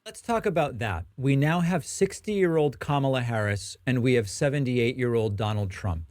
Let's talk about that. We now have 60-year-old Kamala Harris and we have 78-year-old Donald Trump.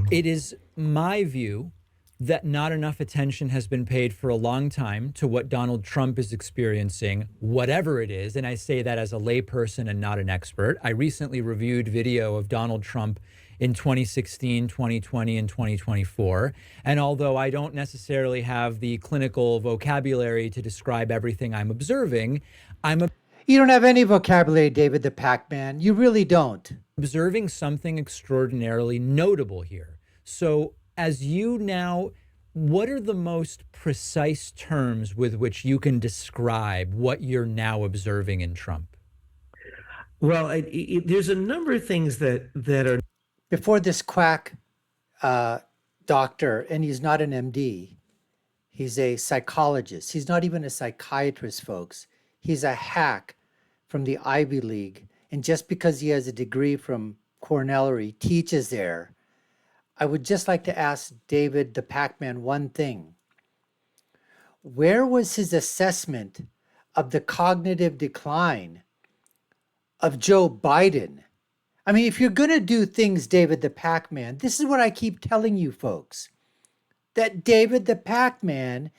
It is my view that not enough attention has been paid for a long time to what Donald Trump is experiencing, whatever it is. And I say that as a layperson and not an expert. I recently reviewed video of Donald Trump in 2016, 2020, and 2024. And although I don't necessarily have the clinical vocabulary to describe everything I'm observing, I'm You don't have any vocabulary, David the Pac-Man. You really don't. observing something extraordinarily notable here. So, as you now, what are the most precise terms with which you can describe what you're now observing in Trump? Well, there's a number of things that are Before this quack doctor, and he's not an MD, he's a psychologist. He's not even a psychiatrist, folks. He's a hack from the Ivy League. And just because he has a degree from Cornell or he teaches there, I would just like to ask David the Pac-Man one thing. Where was his assessment of the cognitive decline of Joe Biden? I mean, if you're going to do things, David the Pac-Man, this is what I keep telling you folks, that David the Pac-Man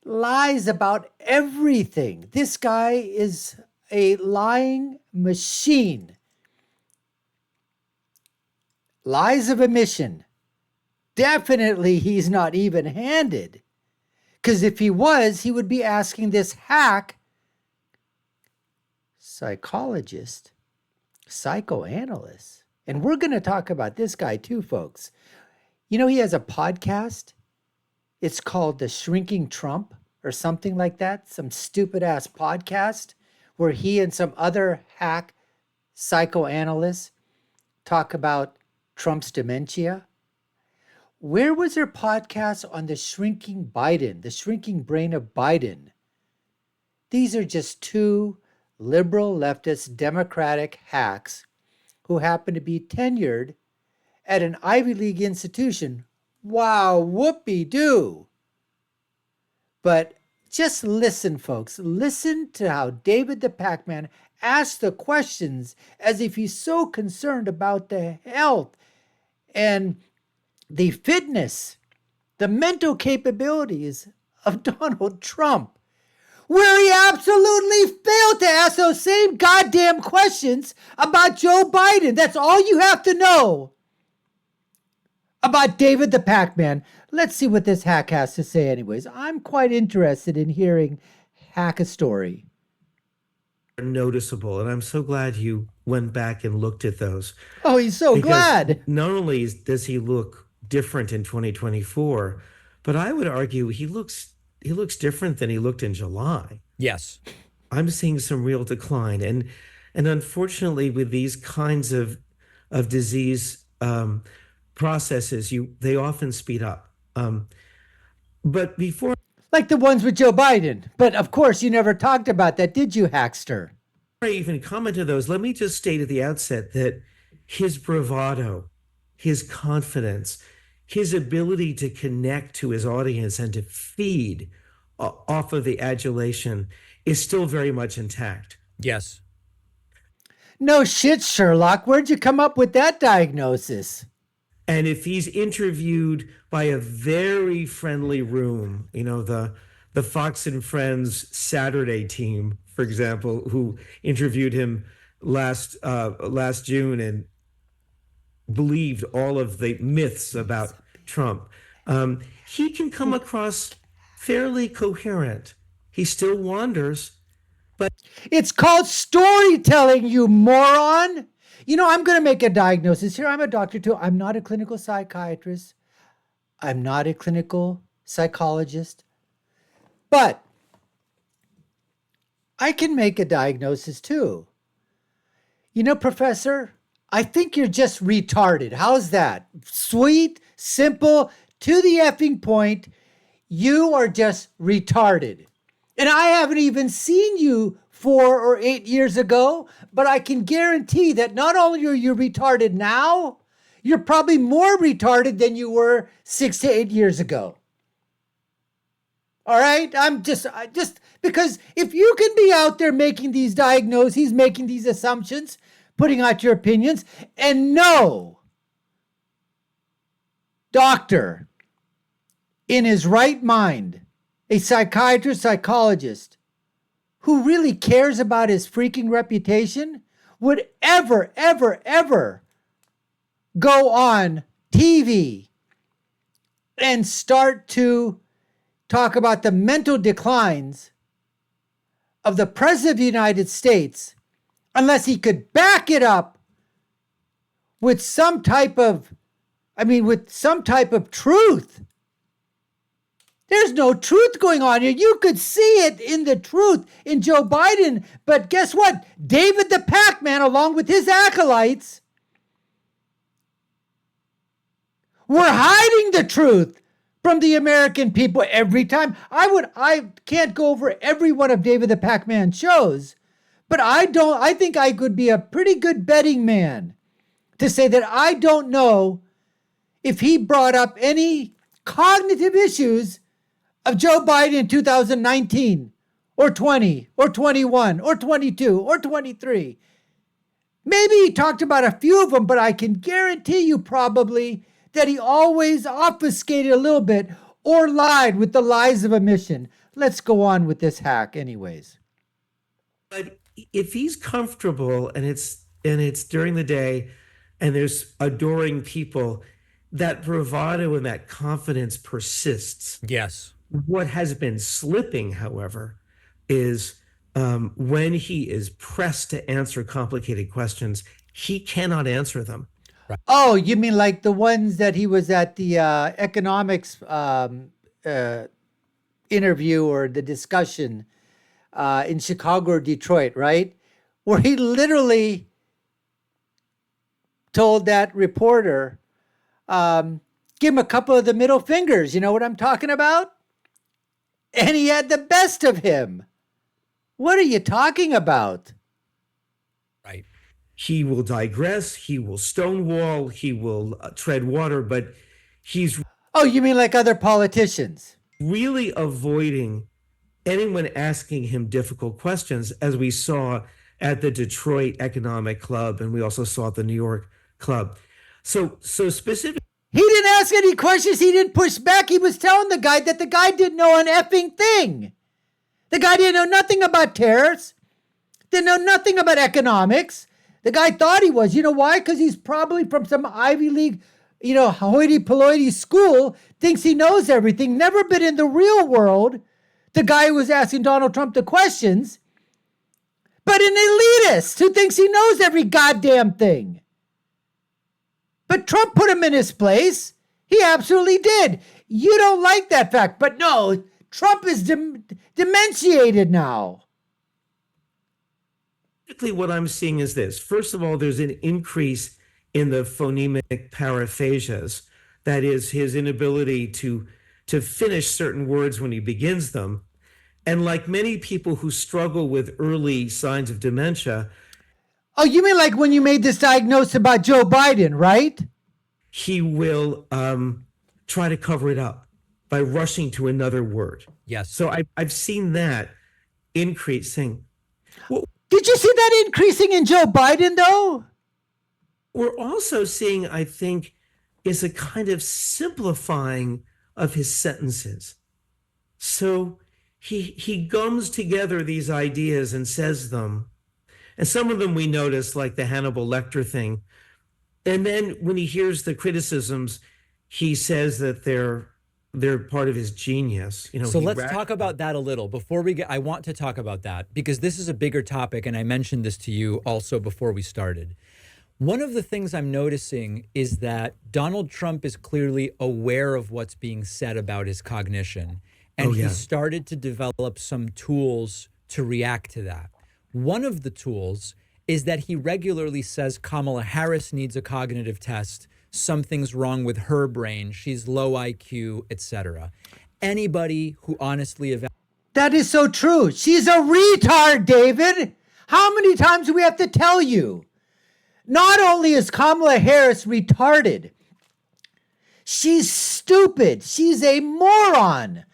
lies about everything. This guy is a lying machine. Lies of omission. Definitely he's not even-handed. Because if he was, he would be asking this hack, psychologist, psychoanalyst. And we're going to talk about this guy too, folks. You know, he has a podcast. It's called The Shrinking Trump or something like that. Some stupid ass podcast where he and some other hack psychoanalysts talk about Trump's dementia. Where was their podcast on the shrinking Biden, the shrinking brain of Biden? These are just two liberal, leftist, democratic hacks who happen to be tenured at an Ivy League institution. Wow, whoopee-doo. But just listen, folks. Listen to how David the Pac-Man asks the questions as if he's so concerned about the health and the fitness, the mental capabilities of Donald Trump, where he absolutely failed to ask those same goddamn questions about Joe Biden. That's all you have to know about David the Pac-Man. Let's see what this hack has to say anyways. I'm quite interested in hearing hack a story. noticeable, and I'm so glad you went back and looked at those. Oh, he's so Because glad. not only does he look different in 2024, but I would argue he looks different than he looked in July. Yes. I'm seeing some real decline, and unfortunately, with these kinds of disease processes, they often speed up. But before Like the ones with Joe Biden. But of course, you never talked about that, did you, Hackster? I even comment to those, let me just state at the outset that his bravado, his confidence, his ability to connect to his audience and to feed off of the adulation is still very much intact. Yes. No shit, Sherlock. Where'd you come up with that diagnosis? And if he's interviewed by a very friendly room, the Fox and Friends Saturday team, for example, who interviewed him last June and believed all of the myths about Trump, he can come across fairly coherent. He still wanders, but It's called storytelling, you moron. I'm going to make a diagnosis here. I'm a doctor too. I'm not a clinical psychiatrist. I'm not a clinical psychologist. But I can make a diagnosis too. Professor, I think you're just retarded. How's that? Sweet, simple, to the effing point. You are just retarded. And I haven't even seen you 4 or 8 years ago, but I can guarantee that not only are you retarded now, you're probably more retarded than you were 6 to 8 years ago. All right? I just Because if you can be out there making these diagnoses, making these assumptions, putting out your opinions, and no doctor in his right mind, a psychiatrist, psychologist, who really cares about his freaking reputation would ever go on TV and start to talk about the mental declines of the President of the United States unless he could back it up with some type of, truth. There's no truth going on here. You could see it in the truth in Joe Biden. But guess what? David the Pakman, along with his acolytes, were hiding the truth from the American people every time. I can't go over every one of David the Pakman shows, but I think I could be a pretty good betting man to say that I don't know if he brought up any cognitive issues of Joe Biden in 2019 or 20 or 21 or 22 or 23. Maybe he talked about a few of them, but I can guarantee you probably that he always obfuscated a little bit or lied with the lies of omission. Let's go on with this hack anyways. But if he's comfortable and it's during the day and there's adoring people, that bravado and that confidence persists. Yes. What has been slipping, however, is when he is pressed to answer complicated questions, he cannot answer them. Oh, you mean like the ones that he was at the economics interview or the discussion in Chicago or Detroit, right? Where he literally told that reporter, give him a couple of the middle fingers. You know what I'm talking about? And he had the best of him. What are you talking about? Right. He will digress, he will stonewall, he will tread water, but he's Oh, you mean like other politicians? really avoiding anyone asking him difficult questions, as we saw at the Detroit Economic Club, and we also saw at the New York Club. So specifically, He didn't ask any questions. He didn't push back. He was telling the guy that the guy didn't know an effing thing. The guy didn't know nothing about tariffs. Didn't know nothing about economics. The guy thought he was. You know why? Because he's probably from some Ivy League, hoity-poity school, thinks he knows everything, never been in the real world. The guy who was asking Donald Trump the questions, but an elitist who thinks he knows every goddamn thing. But Trump put him in his place. He absolutely did. You don't like that fact, but no, Trump is dementiated now. what I'm seeing is this. First of all, there's an increase in the phonemic paraphasias. That is his inability to finish certain words when he begins them. And like many people who struggle with early signs of dementia, Oh, you mean like when you made this diagnosis about Joe Biden, right? he will try to cover it up by rushing to another word. Yes. So I've seen that increasing. Did you see that increasing in Joe Biden, though? We're also seeing, I think, is a kind of simplifying of his sentences. So he gums together these ideas and says them. And some of them we notice, like the Hannibal Lecter thing. And then when he hears the criticisms, he says that they're part of his genius. So let's talk about that a little before we get. I want to talk about that because this is a bigger topic, and I mentioned this to you also before we started. One of the things I'm noticing is that Donald Trump is clearly aware of what's being said about his cognition, and he started to develop some tools to react to that. One of the tools is that he regularly says Kamala Harris needs a cognitive test. Something's wrong with her brain. She's low IQ, etc. Anybody who honestly That is so true. She's a retard, David. How many times do we have to tell you? Not only is Kamala Harris retarded, she's stupid. She's a moron.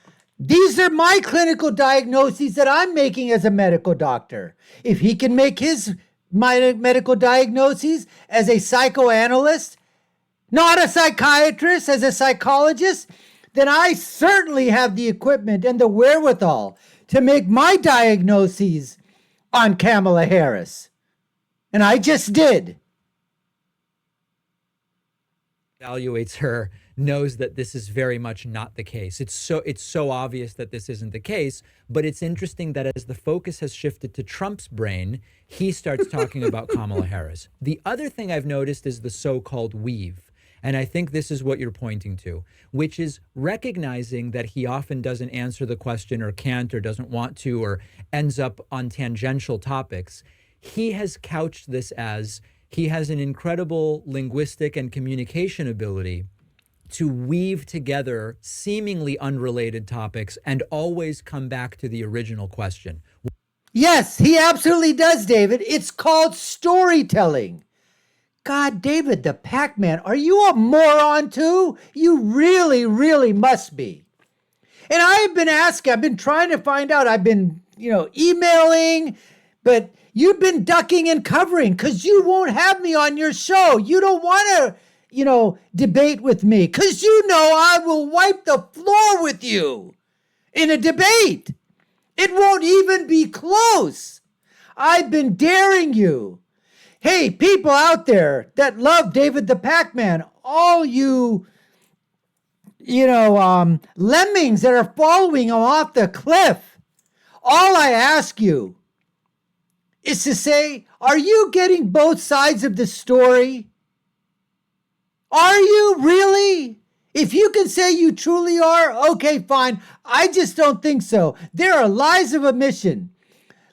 These are my clinical diagnoses that I'm making as a medical doctor. If he can make my medical diagnoses as a psychoanalyst, not a psychiatrist, as a psychologist, then I certainly have the equipment and the wherewithal to make my diagnoses on Kamala Harris. And I just did. Evaluates her knows that this is very much not the case. It's so obvious that this isn't the case, but it's interesting that as the focus has shifted to Trump's brain, he starts talking about Kamala Harris. The other thing I've noticed is the so-called weave. And I think this is what you're pointing to, which is recognizing that he often doesn't answer the question or can't or doesn't want to or ends up on tangential topics. He has couched this as he has an incredible linguistic and communication ability to weave together seemingly unrelated topics and always come back to the original question. Yes, he absolutely does, David. It's called storytelling. God, David the Pakman, are you a moron too? You really, really must be. And I've been trying to find out. I've been, emailing, but you've been ducking and covering because you won't have me on your show. You don't want to, debate with me because I will wipe the floor with you in a debate. It won't even be close. I've been daring you. Hey, people out there that love David the Pakman, all you, lemmings that are following him off the cliff, all I ask you is to say, are you getting both sides of the story? Are you really? If you can say you truly are, okay, fine. I just don't think so. There are lies of omission.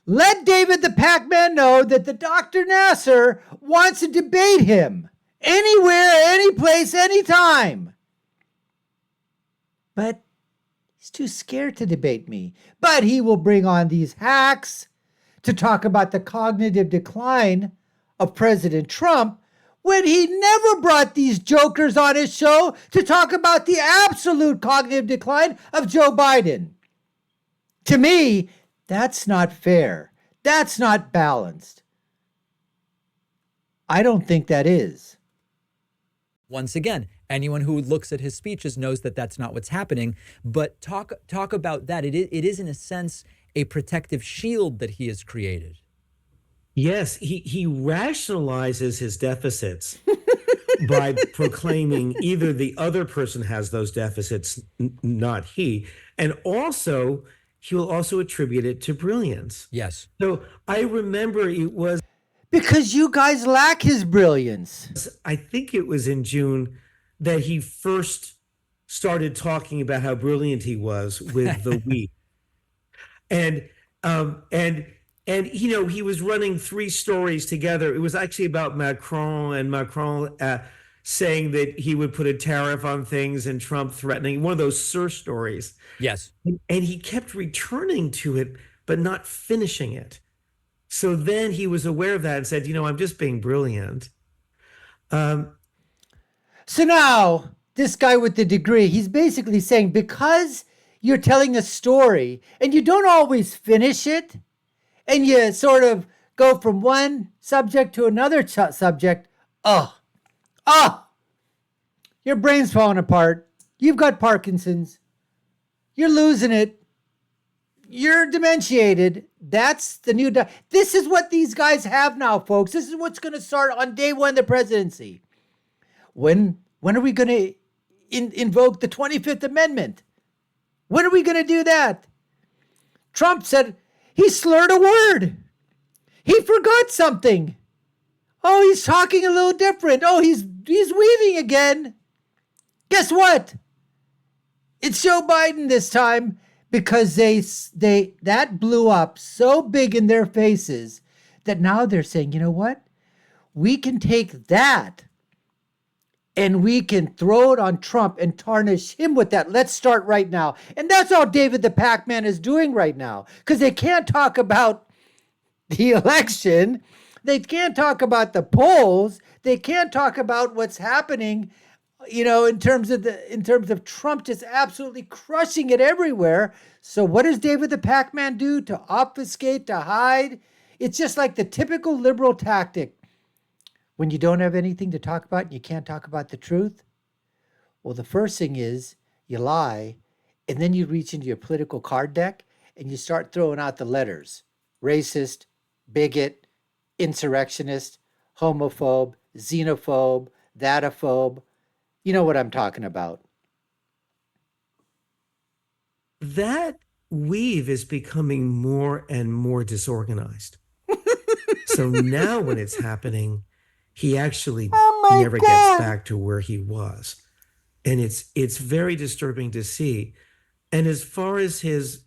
Let David the Pakman know that the Dr. Nasser wants to debate him anywhere, any place, anytime. But he's too scared to debate me. But he will bring on these hacks to talk about the cognitive decline of President Trump when he never brought these jokers on his show to talk about the absolute cognitive decline of Joe Biden. To me, that's not fair. That's not balanced. I don't think that is. Once again, anyone who looks at his speeches knows that that's not what's happening. But talk about that. It is in a sense a protective shield that he has created. Yes, he rationalizes his deficits by proclaiming either the other person has those deficits, not he, and also he will also attribute it to brilliance. Yes. So I remember it was because you guys lack his brilliance. I think it was in June that he first started talking about how brilliant he was with the we. And he was running three stories together. It was actually about Macron saying that he would put a tariff on things and Trump threatening, one of those Sir stories. Yes. And he kept returning to it, but not finishing it. So then he was aware of that and said, I'm just being brilliant. So now this guy with the degree, he's basically saying, because you're telling a story and you don't always finish it, and you sort of go from one subject to another subject, your brain's falling apart. You've got Parkinson's. You're losing it. You're dementiated. That's the new... This is what these guys have now, folks. This is what's going to start on day one of the presidency. When are we going to invoke the 25th Amendment? When are we going to do that? Trump said he slurred a word. He forgot something. Oh, he's talking a little different. Oh, he's weaving again. Guess what? It's Joe Biden this time because that blew up so big in their faces that now they're saying, you know what? We can take that and we can throw it on Trump and tarnish him with that. Let's start right now. And that's all David the Pakman is doing right now, because they can't talk about the election. They can't talk about the polls. They can't talk about what's happening in terms of Trump just absolutely crushing it everywhere. So what does David the Pac-Man do to obfuscate, to hide? It's just like the typical liberal tactic. When you don't have anything to talk about and you can't talk about the truth, well, the first thing is you lie, and then you reach into your political card deck and you start throwing out the letters: racist, bigot, insurrectionist, homophobe, xenophobe, thatophobe. You know what I'm talking about. That weave is becoming more and more disorganized. So now when it's happening, he actually never gets back to where he was. And it's very disturbing to see. And as far as his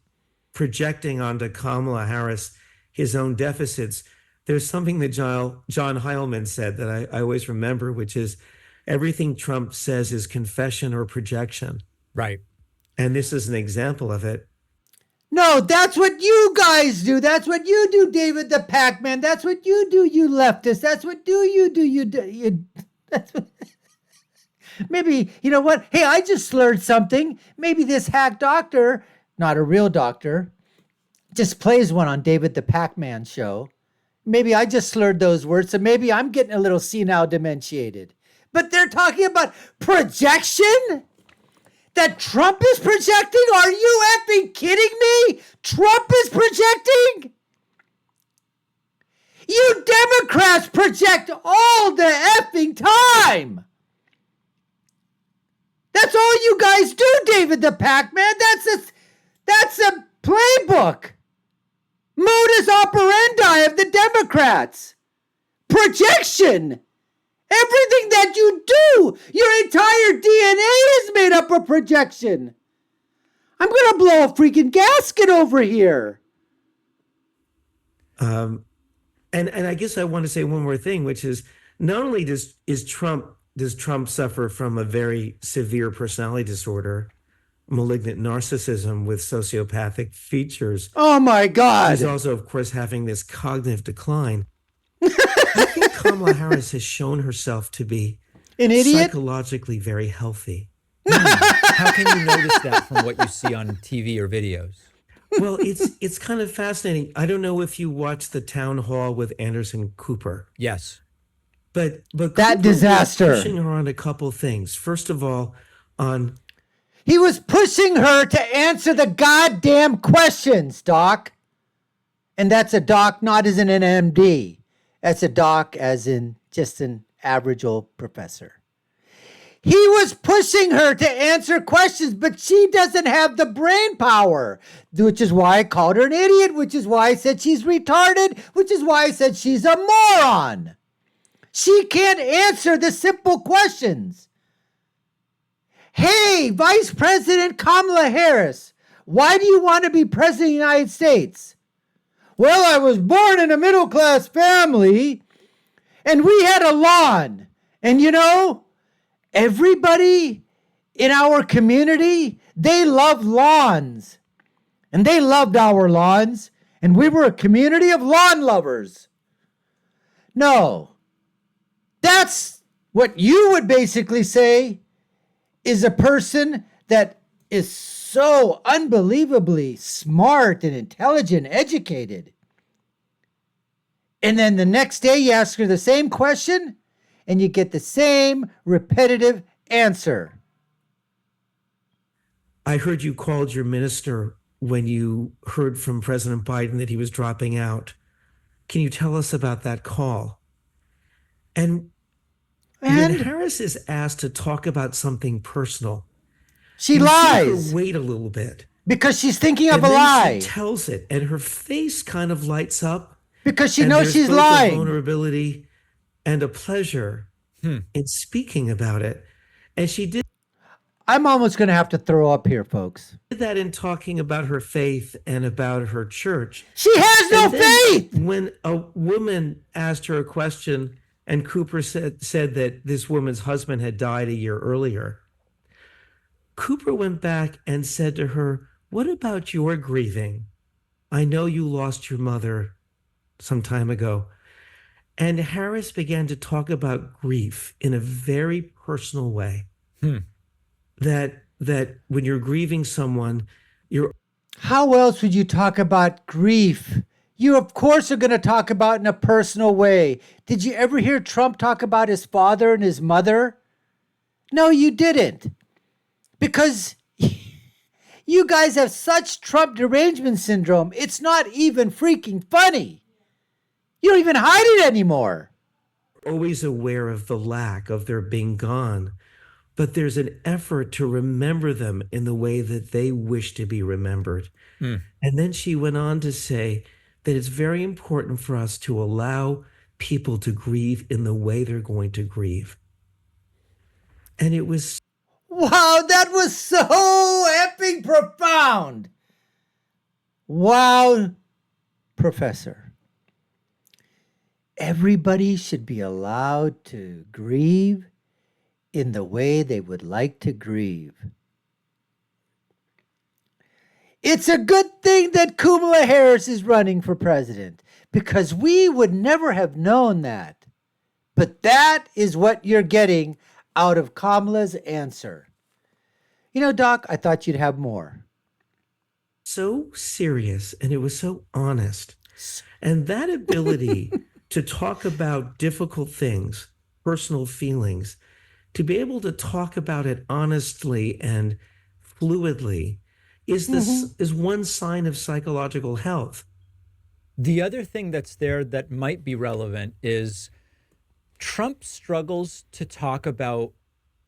projecting onto Kamala Harris his own deficits, there's something that John Heilman said that I always remember, which is everything Trump says is confession or projection. Right. And this is an example of it. No, that's what you guys do. That's what you do, David the Pac-Man. That's what you do, you leftists. That's what you do. That's what... Maybe, you know what? Hey, I just slurred something. Maybe this hack doctor, not a real doctor, just plays one on David the Pac-Man show. Maybe I just slurred those words, so maybe I'm getting a little senile dementiated. But they're talking about projection? That Trump is projecting? Are you effing kidding me? Trump is projecting? You Democrats project all the effing time. That's all you guys do, David the Pac-Man. That's a playbook. Modus operandi of the Democrats. Projection. Everything that you do, your entire DNA is made up of projection. I'm going to blow a freaking gasket over here. And I guess I want to say one more thing, which is not only does Trump suffer from a very severe personality disorder, malignant narcissism with sociopathic features. Oh my God. He's also, of course, having this cognitive decline. I think Kamala Harris has shown herself to be an idiot, psychologically very healthy. How can you notice that from what you see on TV or videos? Well, it's kind of fascinating. I don't know if you watched the town hall with Anderson Cooper. Yes. But that Cooper disaster. was pushing her on a couple things. First of all, he was pushing her to answer the goddamn questions, Doc. And that's a doc not as in an MD. That's a doc as in just an average old professor. He was pushing her to answer questions, but she doesn't have the brain power, which is why I called her an idiot, which is why I said she's retarded, which is why I said she's a moron. She can't answer the simple questions. Hey, Vice President Kamala Harris, why do you want to be president of the United States? Well, I was born in a middle-class family, and we had a lawn. And you know, everybody in our community, they love lawns. And they loved our lawns, and we were a community of lawn lovers. No, that's what you would basically say is a person that is so unbelievably smart and intelligent, educated. And then the next day you ask her the same question and you get the same repetitive answer. I heard you called your minister when you heard from President Biden that he was dropping out. Can you tell us about that call? And when Harris is asked to talk about something personal, she lies. See her wait a little bit because she's thinking of and a then lie. She tells it, and her face kind of lights up because she knows she's both lying. A vulnerability and a pleasure in speaking about it, and she did. I'm almost going to have to throw up here, folks. Did that in talking about her faith and about her church. She has no faith. When a woman asked her a question, and Cooper said that this woman's husband had died a year earlier, Cooper went back and said to her, "What about your grieving? I know you lost your mother some time ago." And Harris began to talk about grief in a very personal way. that when you're grieving someone, you're How else would you talk about grief? You, of course, are going to talk about it in a personal way. Did you ever hear Trump talk about his father and his mother? No, you didn't. Because you guys have such Trump derangement syndrome, it's not even freaking funny. You don't even hide it anymore. always aware of the lack of their being gone, but there's an effort to remember them in the way that they wish to be remembered. And then she went on to say that it's very important for us to allow people to grieve in the way they're going to grieve. And it was Wow, that was so effing profound. Wow, Professor. Everybody should be allowed to grieve in the way they would like to grieve. It's a good thing that Kamala Harris is running for president, because we would never have known that. But that is what you're getting out of Kamala's answer. You know, Doc, I thought you'd have more. so serious and it was so honest. And that ability to talk about difficult things, personal feelings, to be able to talk about it honestly and fluidly is one sign of psychological health. The other thing that's there that might be relevant is Trump struggles to talk about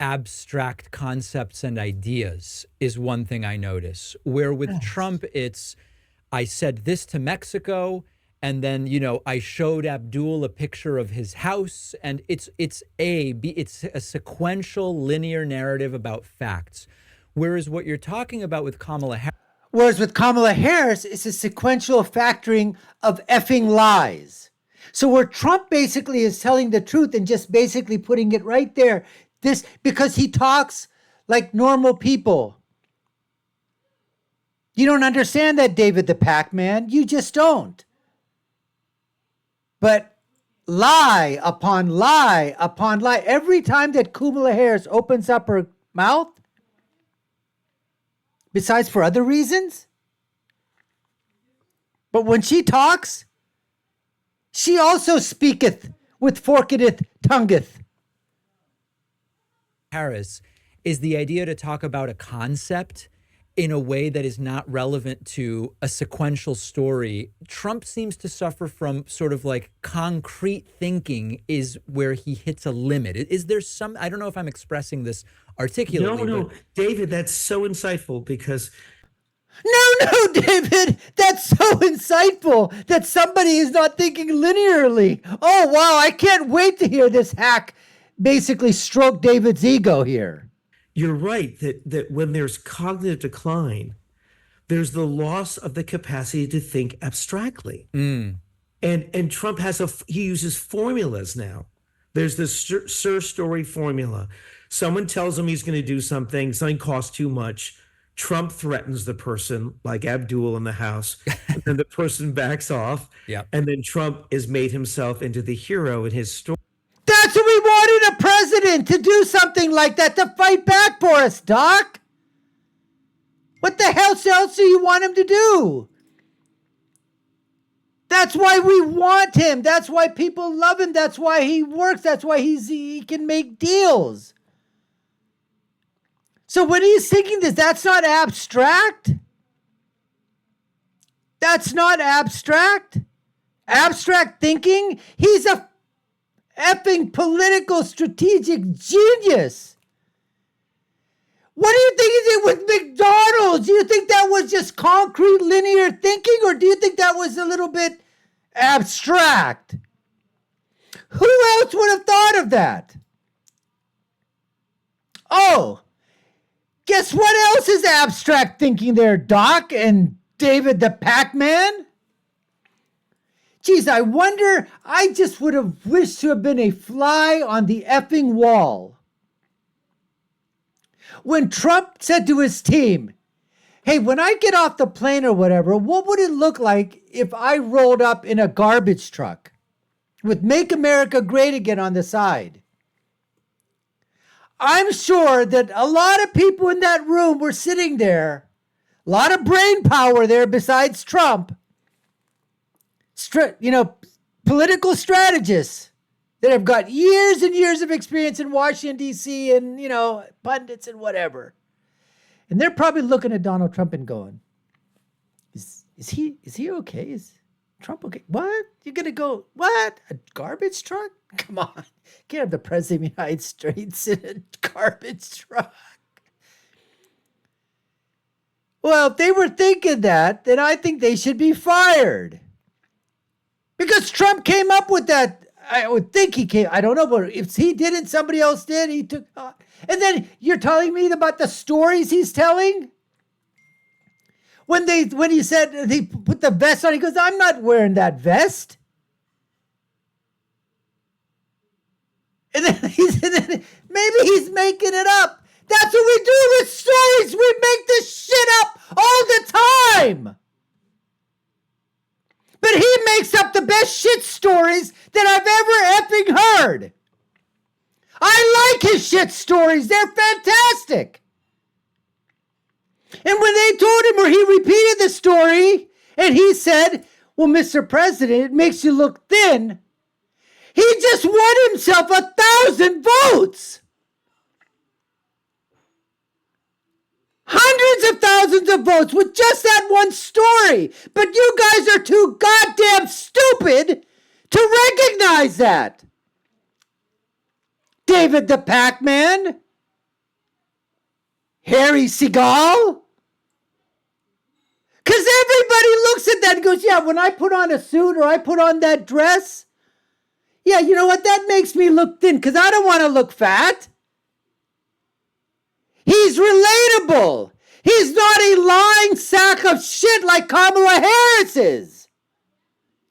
abstract concepts and ideas is one thing I notice. Where with Trump, it's, I said this to Mexico, and then, I showed Abdul a picture of his house, and it's a sequential linear narrative about facts. Whereas what you're talking about with Kamala Harris, Whereas with Kamala Harris, it's a sequential factoring of effing lies. So where Trump basically is telling the truth and just basically putting it right there, this because he talks like normal people. You don't understand that, David the Pakman. You just don't. But lie upon lie upon lie. Every time that Kamala Harris opens up her mouth, besides for other reasons, but when she talks, she also speaketh with forketh tongueth. Harris is the idea to talk about a concept in a way that is not relevant to a sequential story. Trump seems to suffer from sort of like concrete thinking is where he hits a limit. Is there some, I don't know if I'm expressing this articulately. No, but David, that's so insightful because No, David, that's so insightful that somebody is not thinking linearly. Oh, wow, I can't wait to hear this hack basically stroke David's ego here. you're right that when there's cognitive decline, there's the loss of the capacity to think abstractly. And Trump he uses formulas now. There's this Sir Story formula. Someone tells him he's going to do something costs too much. Trump threatens the person, like Abdul in the house, and then the person backs off. Yep. And then Trump has made himself into the hero in his story. That's what we wanted a president to do, something like that, to fight back for us, Doc. What the hell else do you want him to do? That's why we want him. That's why people love him. That's why he works. That's why he can make deals. So when he's thinking this, that's not abstract. That's not abstract. Abstract thinking. He's a effing political strategic genius. What do you think he did with McDonald's? Do you think that was just concrete linear thinking, or do you think that was a little bit abstract? Who else would have thought of that? Oh, guess what else is abstract thinking there, Doc and David the Pakman? Geez, I wonder, I just would have wished to have been a fly on the effing wall. When Trump said to his team, hey, when I get off the plane or whatever, what would it look like if I rolled up in a garbage truck with Make America Great Again on the side? I'm sure that a lot of people in that room were sitting there, a lot of brain power there besides Trump, political strategists that have got years and years of experience in Washington, D.C. and, pundits and whatever. And they're probably looking at Donald Trump and going, is he okay? Is Trump okay? What? You're going to go, what? A garbage truck? Come on. You can't have the president of the United States in a garbage truck. Well, if they were thinking that, then I think they should be fired. Because Trump came up with that. I would think he came. I don't know, but if he didn't, somebody else did. He took. And then you're telling me about the stories he's telling? When he said he put the vest on, he goes, I'm not wearing that vest. And then maybe he's making it up. That's what we do with stories. We make this shit up all the time. But he makes up the best shit stories that I've ever effing heard. I like his shit stories. They're fantastic. And when they told him, or he repeated the story, and he said, well, Mr. President, it makes you look thin. He just won himself 1,000 votes. Hundreds of thousands of votes with just that one story. But you guys are too goddamn stupid to recognize that. David the Pakman? Harry Segal? Because everybody looks at that and goes, yeah, when I put on a suit or I put on that dress, yeah, you know what? That makes me look thin because I don't want to look fat. He's relatable. He's not a lying sack of shit like Kamala Harris is.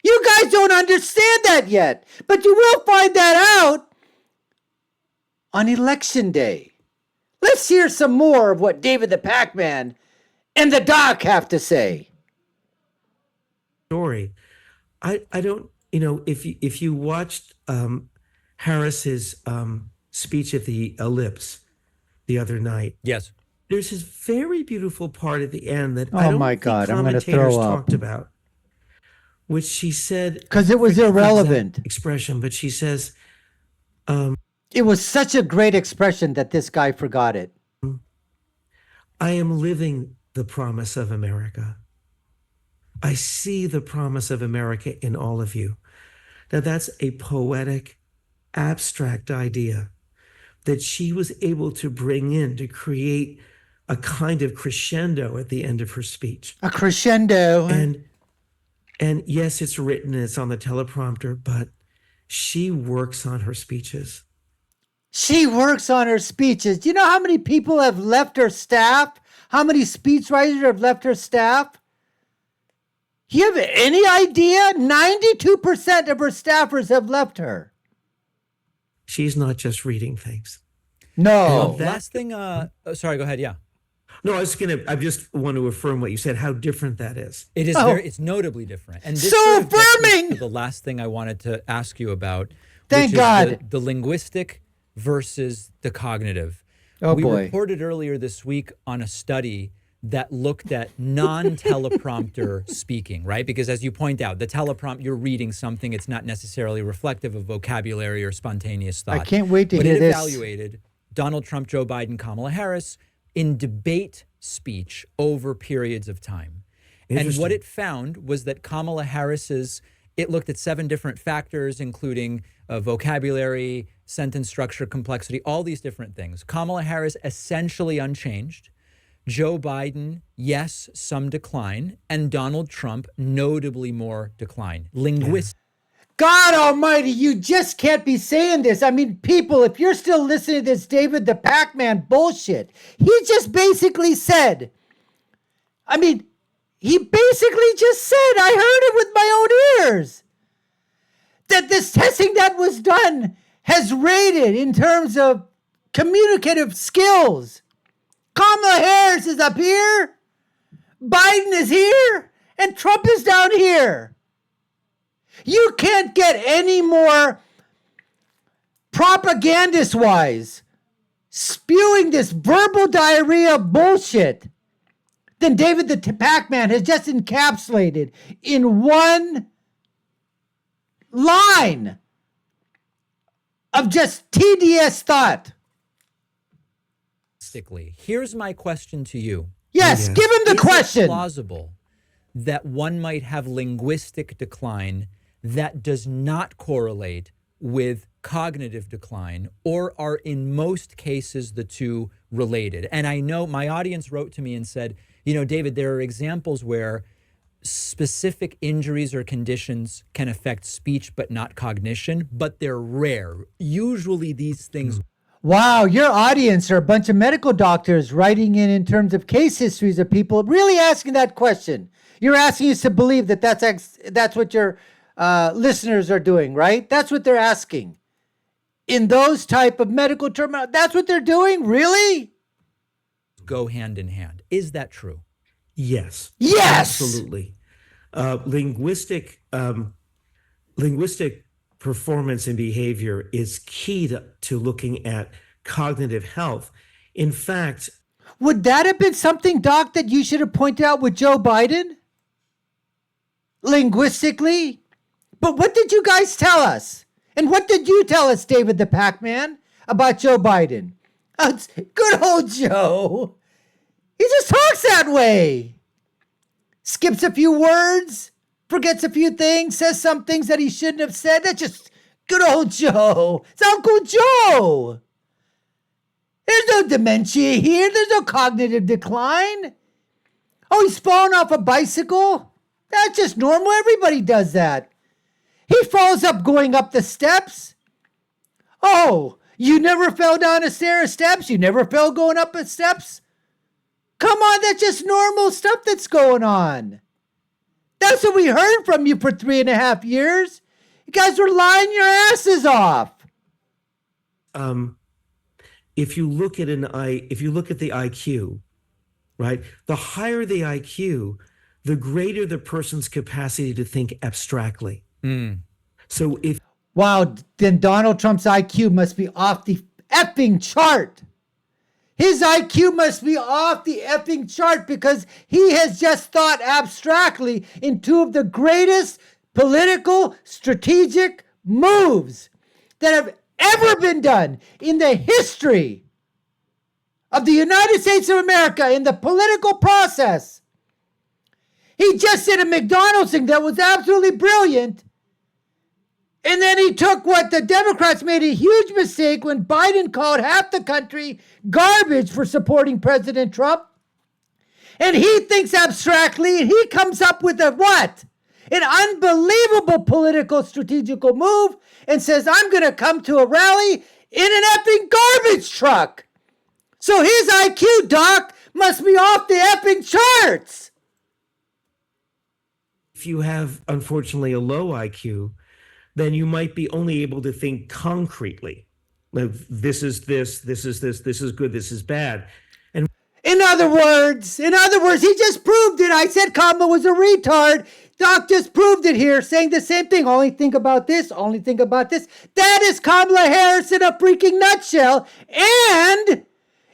You guys don't understand that yet, but you will find that out on Election Day. Let's hear some more of what David the Pakman and the doc have to say. Story. I don't, if you watched Harris's speech at the Ellipse the other night. Yes. There's this very beautiful part at the end that Oh my God, I'm going to throw up. Talked about, which she said, because it was irrelevant expression, but she says, it was such a great expression that this guy forgot it. I am living the promise of America. I see the promise of America in all of you. Now that's a poetic, abstract idea that she was able to bring in to create a kind of crescendo at the end of her speech. A crescendo. And yes, it's written, it's on the teleprompter, but she works on her speeches. She works on her speeches. Do you know how many people have left her staff? How many speechwriters have left her staff? Do you have any idea? 92% of her staffers have left her. She's not just reading things. No. Last thing, sorry, go ahead. Yeah. No, I just want to affirm what you said, how different that is. It is it's notably different. And this so sort of gets me affirming. to the last thing I wanted to ask you about. Thank which is God. The linguistic versus the cognitive. Oh, we boy. reported earlier this week on a study that looked at non-teleprompter speaking, right? Because as you point out, the teleprompter, you're reading something, it's not necessarily reflective of vocabulary or spontaneous thought. I can't wait to but hear it this. evaluated Donald Trump, Joe Biden, Kamala Harris in debate speech over periods of time. And what it found was that Kamala Harris's, it looked at 7 different factors, including vocabulary, sentence structure, complexity, all these different things. Kamala Harris essentially unchanged. Joe Biden, yes, some decline. And Donald Trump, notably more decline. Linguistic. God almighty, you just can't be saying this. I mean, people, if you're still listening to this David the Pakman bullshit, he just basically said, he basically just said, I heard it with my own ears, that this testing that was done has rated in terms of communicative skills. Kamala Harris is up here, Biden is here, and Trump is down here. You can't get any more propagandist-wise spewing this verbal diarrhea of bullshit, then David the Pakman has just encapsulated in one line of just TDS thought. Here's my question to you. Yes, give him the question. Is it plausible that one might have linguistic decline that does not correlate with cognitive decline, or are in most cases the two related? And I know my audience wrote to me and said, David, there are examples where specific injuries or conditions can affect speech but not cognition, but they're rare. Usually these things. Wow, your audience are a bunch of medical doctors writing in terms of case histories of people really asking that question. You're asking us to believe that that's what your listeners are doing, right? That's what they're asking. In those type of medical terms, that's what they're doing? Really? Go hand in hand. Is that true? Yes. Yes! Absolutely. Linguistic performance and behavior is key to looking at cognitive health. In fact, would that have been something, Doc, that you should have pointed out with Joe Biden? Linguistically? But what did you guys tell us? And what did you tell us, David the Pakman, about Joe Biden? Oh, good old Joe. He just talks that way. Skips a few words, forgets a few things, says some things that he shouldn't have said. That's just good old Joe. It's Uncle Joe. There's no dementia here. There's no cognitive decline. Oh, he's fallen off a bicycle? That's just normal. Everybody does that. He falls up going up the steps. Oh, you never fell down a stair of steps? You never fell going up the steps? Come on, that's just normal stuff that's going on. That's what we heard from you for 3.5 years. You guys were lying your asses off. If you look at the IQ, right? The higher the IQ, the greater the person's capacity to think abstractly. So wow, then Donald Trump's IQ must be off the effing chart. His IQ must be off the effing chart because he has just thought abstractly in two of the greatest political strategic moves that have ever been done in the history of the United States of America in the political process. He just did a McDonald's thing that was absolutely brilliant. And then he took what the Democrats made a huge mistake when Biden called half the country garbage for supporting President Trump. And he thinks abstractly, and he comes up with a what? An unbelievable political strategical move and says, I'm going to come to a rally in an effing garbage truck. So his IQ, Doc, must be off the effing charts. If you have, unfortunately, a low IQ, then you might be only able to think concretely. Like, this is this is this, this is good, this is bad. And in other words, he just proved it. I said Kamala was a retard. Doc just proved it here, saying the same thing. Only think about this, only think about this. That is Kamala Harris in a freaking nutshell. And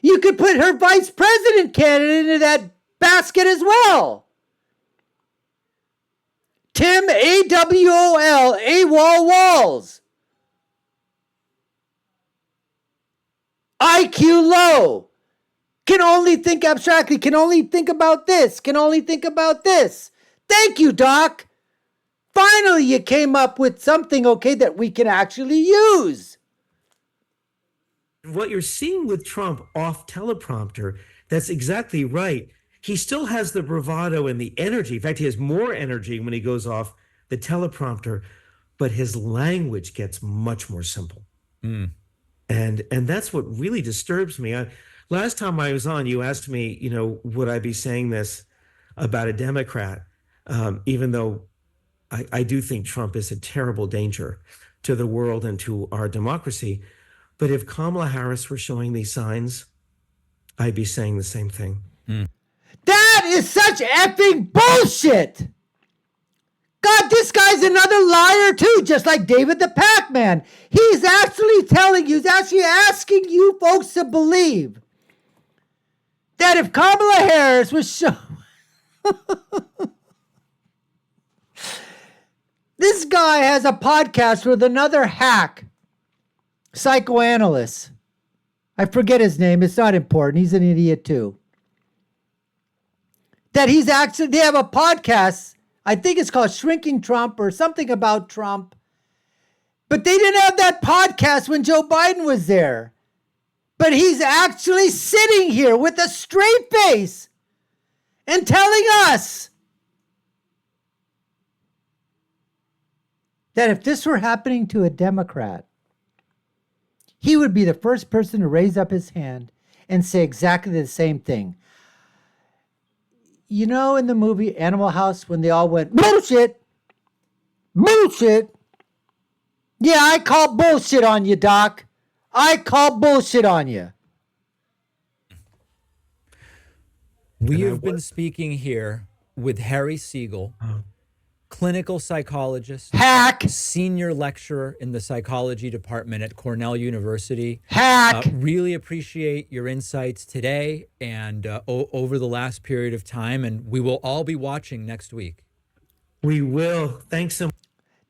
you could put her vice president candidate into that basket as well. Tim AWOL, AWOL Walls. IQ low. Can only think abstractly. Can only think about this. Can only think about this. Thank you, Doc. Finally, you came up with something, okay, that we can actually use. what you're seeing with Trump off teleprompter, that's exactly right. He still has the bravado and the energy. In fact, he has more energy when he goes off the teleprompter, but his language gets much more simple. And that's what really disturbs me. Last time I was on, you asked me, would I be saying this about a Democrat, even though I do think Trump is a terrible danger to the world and to our democracy. But if Kamala Harris were showing these signs, I'd be saying the same thing. That is such effing bullshit. God, this guy's another liar hacker too, just like David the Pakman. He's actually asking you folks to believe that if Kamala Harris was shown, this guy has a podcast with another hack psychoanalyst. I forget his name. It's not important. He's an idiot too. They have a podcast. I think it's called Shrinking Trump or something about Trump. But they didn't have that podcast when Joe Biden was there. But he's actually sitting here with a straight face and telling us that if this were happening to a Democrat, he would be the first person to raise up his hand and say exactly the same thing. You know, in the movie Animal House, when they all went, bullshit, bullshit. Yeah, I call bullshit on you, Doc. I call bullshit on you. We have been speaking here with Harry Segal, clinical psychologist, Hack, senior lecturer in the psychology department at Cornell University. hack. Really appreciate your insights today and over the last period of time, and we will all be watching next week. We will. Thanks so much.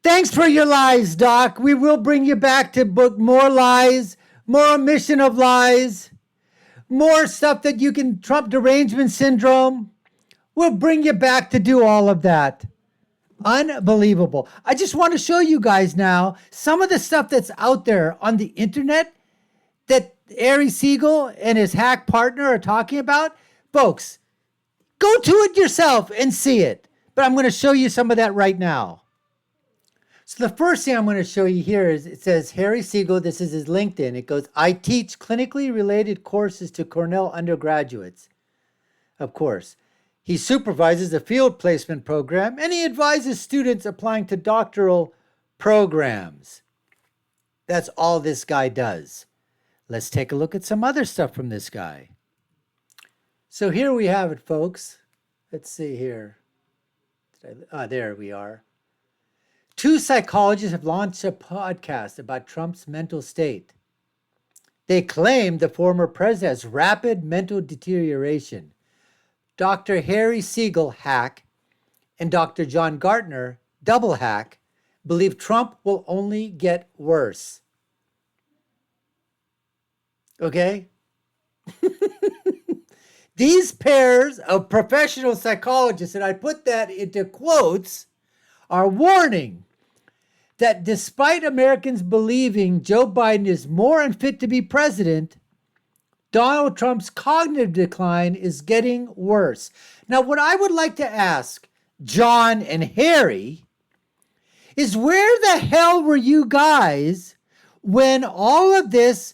Thanks for your lies, Doc. We will bring you back to book more lies, more omission of lies, more stuff that you can, Trump derangement syndrome. We'll bring you back to do all of that. Unbelievable. I just want to show you guys now some of the stuff that's out there on the internet that Harry Segal and his hack partner are talking about. Folks, go to it yourself and see it. But I'm going to show you some of that right now. So the first thing I'm going to show you here is it says Harry Segal. This is his LinkedIn. It goes, I teach clinically related courses to Cornell undergraduates. Of course. He supervises a field placement program and he advises students applying to doctoral programs. That's all this guy does. Let's take a look at some other stuff from this guy. So here we have it, folks. Let's see here. There we are. 2 psychologists have launched a podcast about Trump's mental state. They claim the former president has rapid mental deterioration. Dr. Harry Segal, hack, and Dr. John Gartner, double hack, believe Trump will only get worse. Okay? These pairs of professional psychologists, and I put that into quotes, are warning that despite Americans believing Joe Biden is more unfit to be president, Donald Trump's cognitive decline is getting worse. Now, what I would like to ask John and Harry is where the hell were you guys when all of this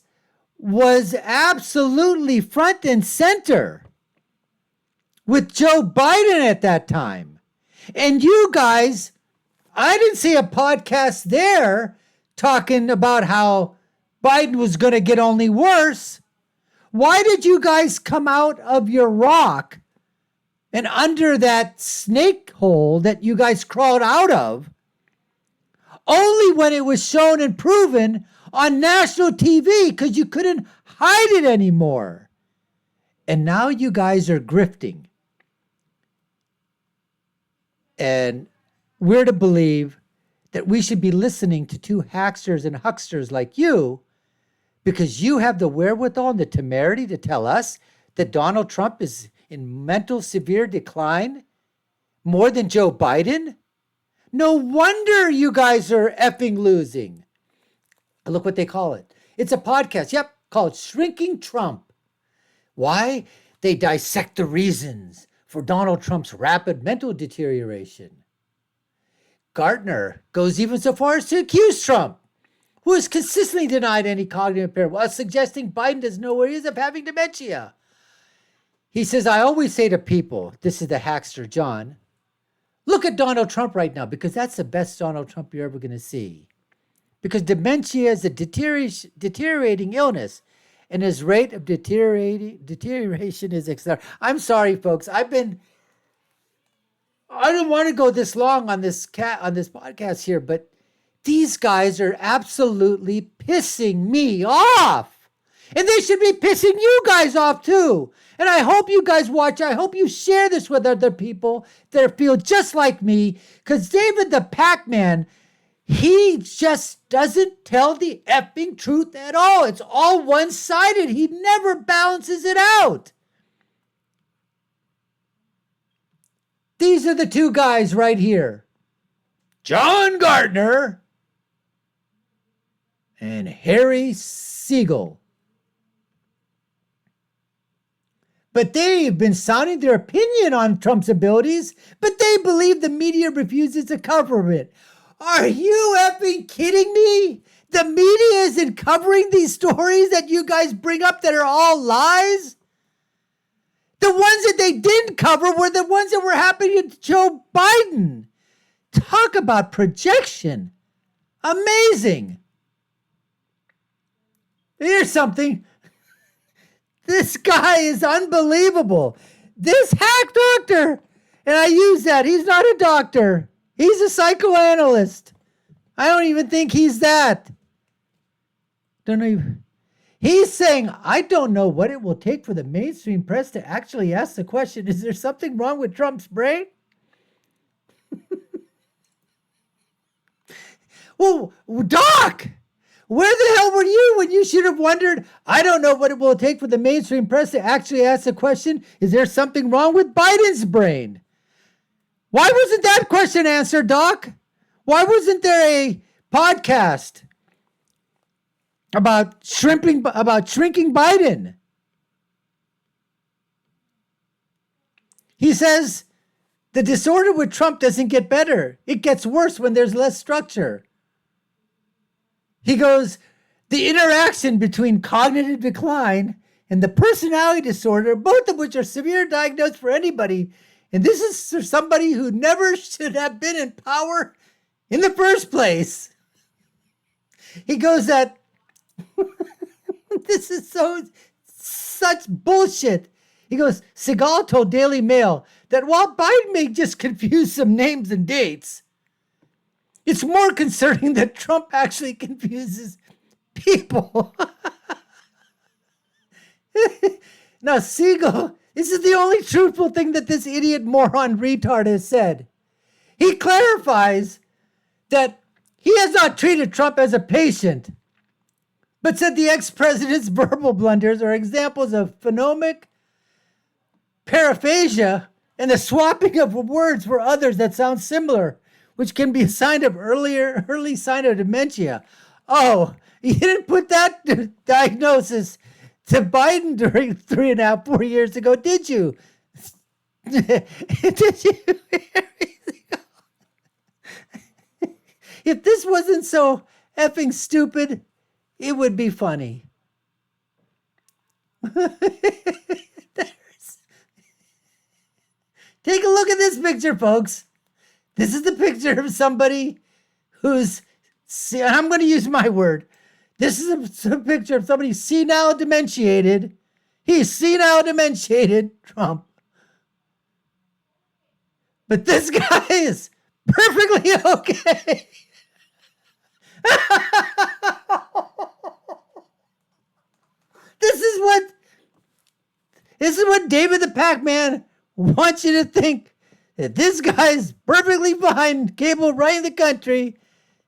was absolutely front and center with Joe Biden at that time? And you guys, I didn't see a podcast there talking about how Biden was going to get only worse. Why did you guys come out of your rock and under that snake hole that you guys crawled out of only when it was shown and proven on national TV because you couldn't hide it anymore? And now you guys are grifting. And we're to believe that we should be listening to 2 hacksters and hucksters like you because you have the wherewithal and the temerity to tell us that Donald Trump is in mental severe decline more than Joe Biden? No wonder you guys are effing losing. Look what they call it. It's a podcast, called Shrinking Trump. Why? They dissect the reasons for Donald Trump's rapid mental deterioration. Gartner goes even so far as to accuse Trump, who has consistently denied any cognitive impairment while suggesting Biden doesn't know where he is of having dementia. He says, I always say to people, this is the hackster John, look at Donald Trump right now because that's the best Donald Trump you're ever going to see. Because dementia is a deteriorating illness and his rate of deterioration is accelerating. I'm sorry, folks. I didn't want to go this long on this podcast here, but These guys are absolutely pissing me off. And they should be pissing you guys off too. And I hope you guys watch. I hope you share this with other people that feel just like me. Because David the Pakman, he just doesn't tell the effing truth at all. It's all one-sided. He never balances it out. These are the two guys right here. John Gardner and Harry Segal. But they've been sounding their opinion on Trump's abilities, but they believe the media refuses to cover it. Are you effing kidding me? The media isn't covering these stories that you guys bring up that are all lies? The ones that they didn't cover were the ones that were happening to Joe Biden. Talk about projection. Amazing. Here's something. This guy is unbelievable. This hack doctor, and I use that. He's not a doctor. He's a psychoanalyst. I don't even think he's that. Don't even. He's saying, I don't know what it will take for the mainstream press to actually ask the question, is there something wrong with Trump's brain? Well, Doc, where the hell were you when you should have wondered, I don't know what it will take for the mainstream press to actually ask the question, is there something wrong with Biden's brain? Why wasn't that question answered, Doc? Why wasn't there a podcast about shrinking Biden? He says the disorder with Trump doesn't get better. It gets worse when there's less structure. He goes, the interaction between cognitive decline and the personality disorder, both of which are severe diagnosed for anybody, and this is for somebody who never should have been in power in the first place. He goes that this is such bullshit. He goes, Segal told Daily Mail that while Biden may just confuse some names and dates, it's more concerning that Trump actually confuses people. Now, Segal, this is the only truthful thing that this idiot moron retard has said. He clarifies that he has not treated Trump as a patient, but said the ex-president's verbal blunders are examples of phonemic paraphasia and the swapping of words for others that sound similar, which can be a sign of early sign of dementia. Oh, you didn't put that diagnosis to Biden during 3.5, 4 years ago, did you? Did you? If this wasn't so effing stupid, it would be funny. Take a look at this picture, folks. This is the picture of somebody who's, I'm going to use my word. This is a picture of somebody senile dementiated. He's senile dementiated, Trump. But this guy is perfectly okay. This is what David the Pakman wants you to think. That this guy's perfectly fine, capable of running the country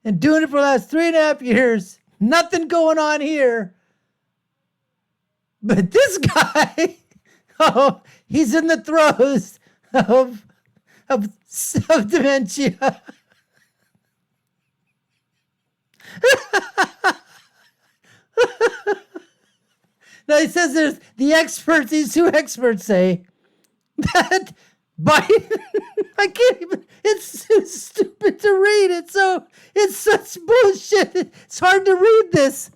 and doing it for the last 3.5 years. Nothing going on here. But this guy, oh, he's in the throes of dementia. Now he says there's these two experts say that Biden, I can't even, it's so stupid to read. It's such bullshit. It's hard to read this.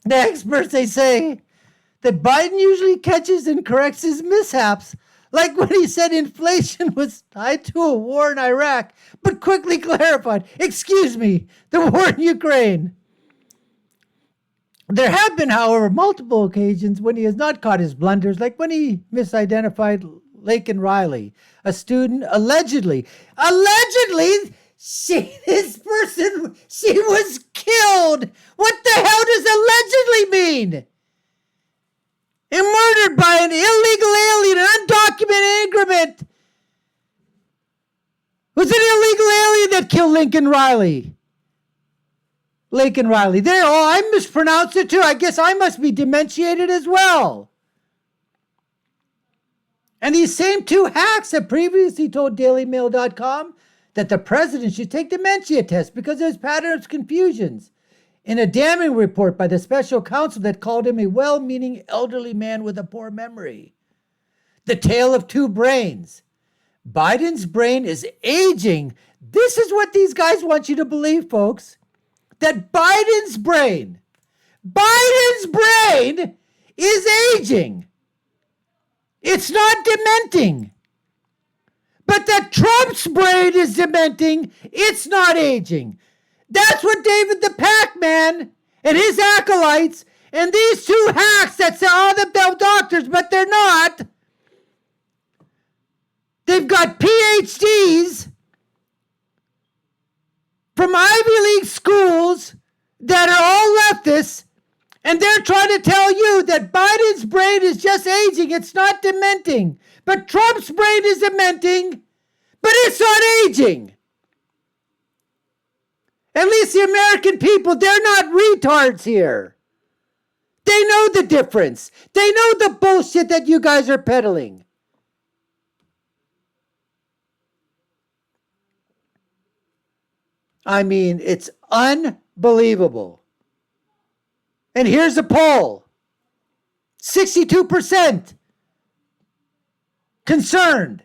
The experts, they say that Biden usually catches and corrects his mishaps, like when he said inflation was tied to a war in Iraq, but quickly clarified, excuse me, the war in Ukraine. There have been, however, multiple occasions when he has not caught his blunders, like when he misidentified Laken Riley, a student, allegedly, this person She was killed. What the hell does allegedly mean? And murdered by an illegal alien, an undocumented immigrant. Was it an illegal alien that killed Lincoln Riley? Lincoln Riley. There, I mispronounced it too. I guess I must be dementiated as well. And these same two hacks that previously told DailyMail.com that the president should take dementia tests because of his pattern of confusions, in a damning report by the special counsel that called him a well-meaning elderly man with a poor memory. The tale of two brains. Biden's brain is aging. This is what these guys want you to believe, folks. That Biden's brain is aging. It's not dementing. But that Trump's brain is dementing. It's not aging. That's what David the Pakman and his acolytes and these two hacks that say, oh, they're doctors, but they're not. They've got PhDs from Ivy League schools that are all leftists, and they're trying to tell you that Biden's brain is just aging. It's not dementing. But Trump's brain is dementing, but it's not aging. At least the American people, they're not retards here. They know the difference. They know the bullshit that you guys are peddling. I mean, it's unbelievable. And here's a poll. 62% concerned.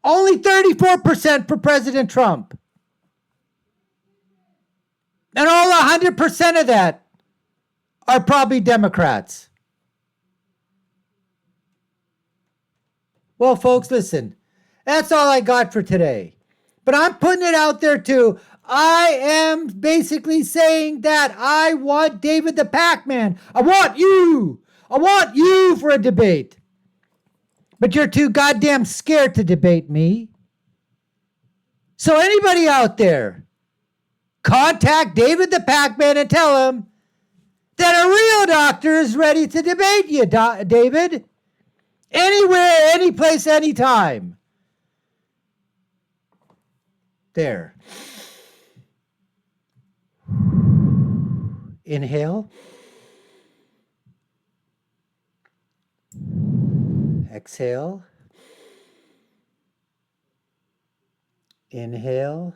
Only 34% for President Trump. And all 100% of that are probably Democrats. Well, folks, listen. That's all I got for today. But I'm putting it out there too. I am basically saying that I want David the Pakman. I want you. I want you for a debate. But you're too goddamn scared to debate me. So anybody out there, contact David the Pakman and tell him that a real doctor is ready to debate you, David. Anywhere, any place, anytime. There. Inhale. Exhale. Inhale.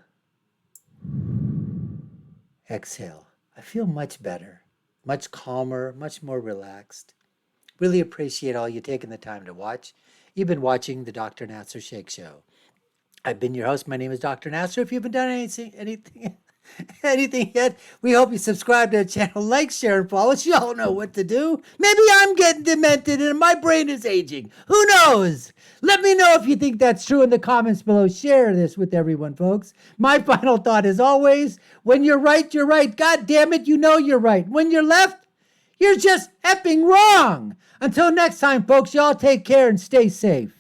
Exhale. I feel much better, much calmer, much more relaxed. Really appreciate all you taking the time to watch. You've been watching the Dr. Nasser Shake Show. I've been your host. My name is Dr. Nasser. If you haven't done anything yet, we hope you subscribe to the channel, like, share, and follow us. You all know what to do. Maybe I'm getting demented and my brain is aging. Who knows? Let me know if you think that's true in the comments below. Share this with everyone, folks. My final thought is always, when you're right, you're right. God damn it, you know you're right. When you're left, you're just effing wrong. Until next time, folks, y'all take care and stay safe.